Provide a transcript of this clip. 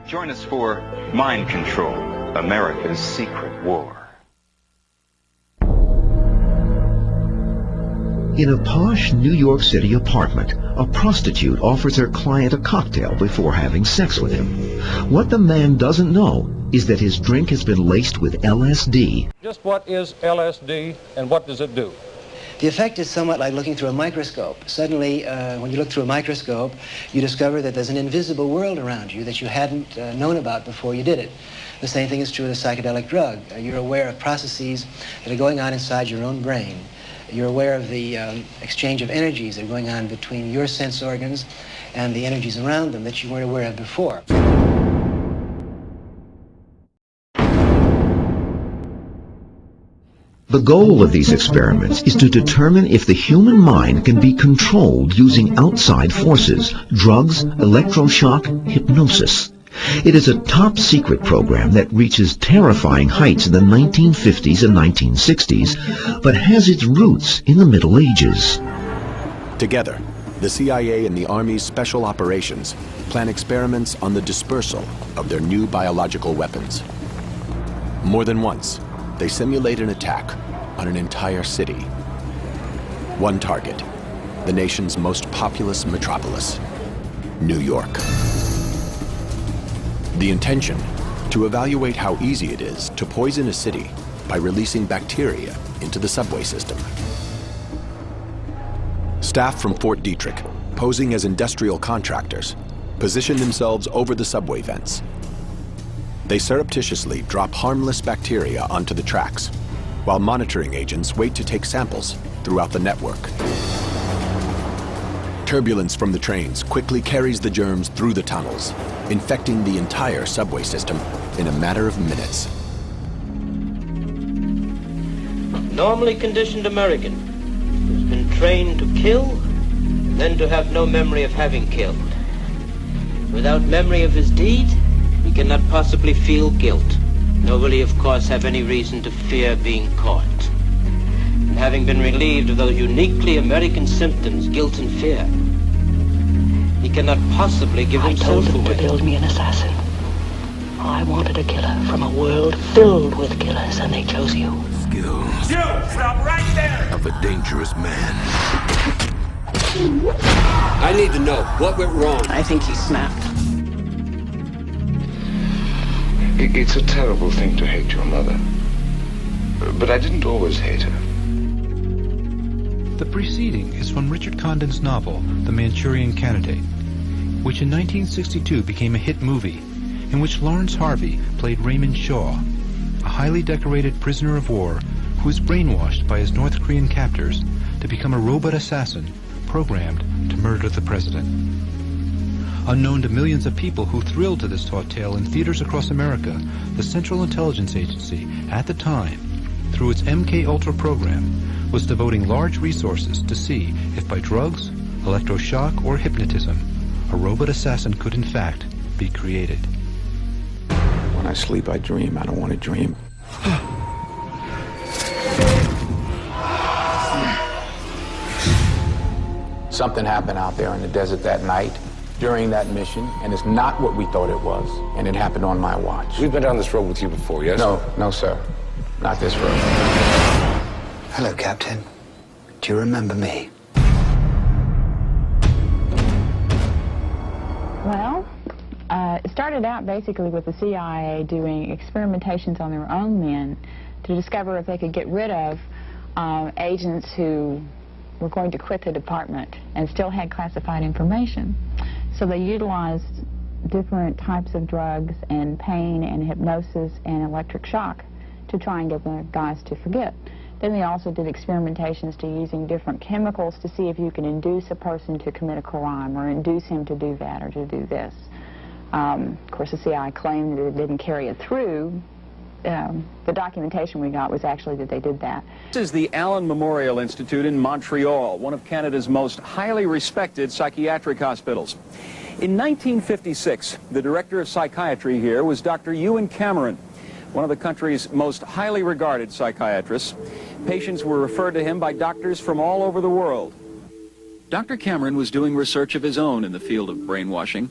Join us for Mind Control, America's Secret War. In a posh New York City apartment, a prostitute offers her client a cocktail before having sex with him. What the man doesn't know is that his drink has been laced with LSD. Just what is LSD and what does it do? The effect is somewhat like looking through a microscope. Suddenly, when you look through a microscope, you discover that there's an invisible world around you that you hadn't known about before you did it. The same thing is true with a psychedelic drug. You're aware of processes that are going on inside your own brain. You're aware of the exchange of energies that are going on between your sense organs and the energies around them that you weren't aware of before. The goal of these experiments is to determine if the human mind can be controlled using outside forces, drugs, electroshock, hypnosis. It is a top-secret program that reaches terrifying heights in the 1950s and 1960s, but has its roots in the Middle Ages. Together, the CIA and the Army's Special Operations plan experiments on the dispersal of their new biological weapons. More than once, they simulate an attack on an entire city. One target, the nation's most populous metropolis, New York. The intention, to evaluate how easy it is to poison a city by releasing bacteria into the subway system. Staff from Fort Detrick, posing as industrial contractors, position themselves over the subway vents. They surreptitiously drop harmless bacteria onto the tracks, while monitoring agents wait to take samples throughout the network. Turbulence from the trains quickly carries the germs through the tunnels, infecting the entire subway system in a matter of minutes. Normally conditioned American who's been trained to kill, then to have no memory of having killed. Without memory of his deed, he cannot possibly feel guilt, nor will he, of course, have any reason to fear being caught. And having been relieved of those uniquely American symptoms, guilt and fear, he cannot possibly give himself away. I told them to build me an assassin. I wanted a killer from a world filled with killers, and they chose you. Skills. You! Stop right there! Of a dangerous man. I need to know what went wrong. I think he snapped. It's a terrible thing to hate your mother. But I didn't always hate her. The preceding is from Richard Condon's novel, The Manchurian Candidate, which in 1962 became a hit movie, in which Lawrence Harvey played Raymond Shaw, a highly decorated prisoner of war who was brainwashed by his North Korean captors to become a robot assassin programmed to murder the president. Unknown to millions of people who thrilled to this taut tale in theaters across America, the Central Intelligence Agency, at the time, through its MK-Ultra program, was devoting large resources to see if by drugs, electroshock, or hypnotism, a robot assassin could in fact be created. When I sleep, I dream. I don't want to dream. Something happened out there in the desert that night during that mission, and it's not what we thought it was, and it happened on my watch. We've been down this road with you before, yes? No, sir. Not this road. Hello, Captain. Do you remember me? Well, it started out basically with the CIA doing experimentations on their own men to discover if they could get rid of agents who were going to quit the department and still had classified information. So they utilized different types of drugs and pain and hypnosis and electric shock to try and get the guys to forget. Then they also did experimentations to using different chemicals to see if you can induce a person to commit a crime or induce him to do that or to do this. Of course, the CIA claimed that it didn't carry it through. The documentation we got was actually that they did that. This is the Allen Memorial Institute in Montreal, one of Canada's most highly respected psychiatric hospitals. In 1956, the director of psychiatry here was Dr. Ewan Cameron, one of the country's most highly regarded psychiatrists. Patients were referred to him by doctors from all over the world. Dr. Cameron was doing research of his own in the field of brainwashing.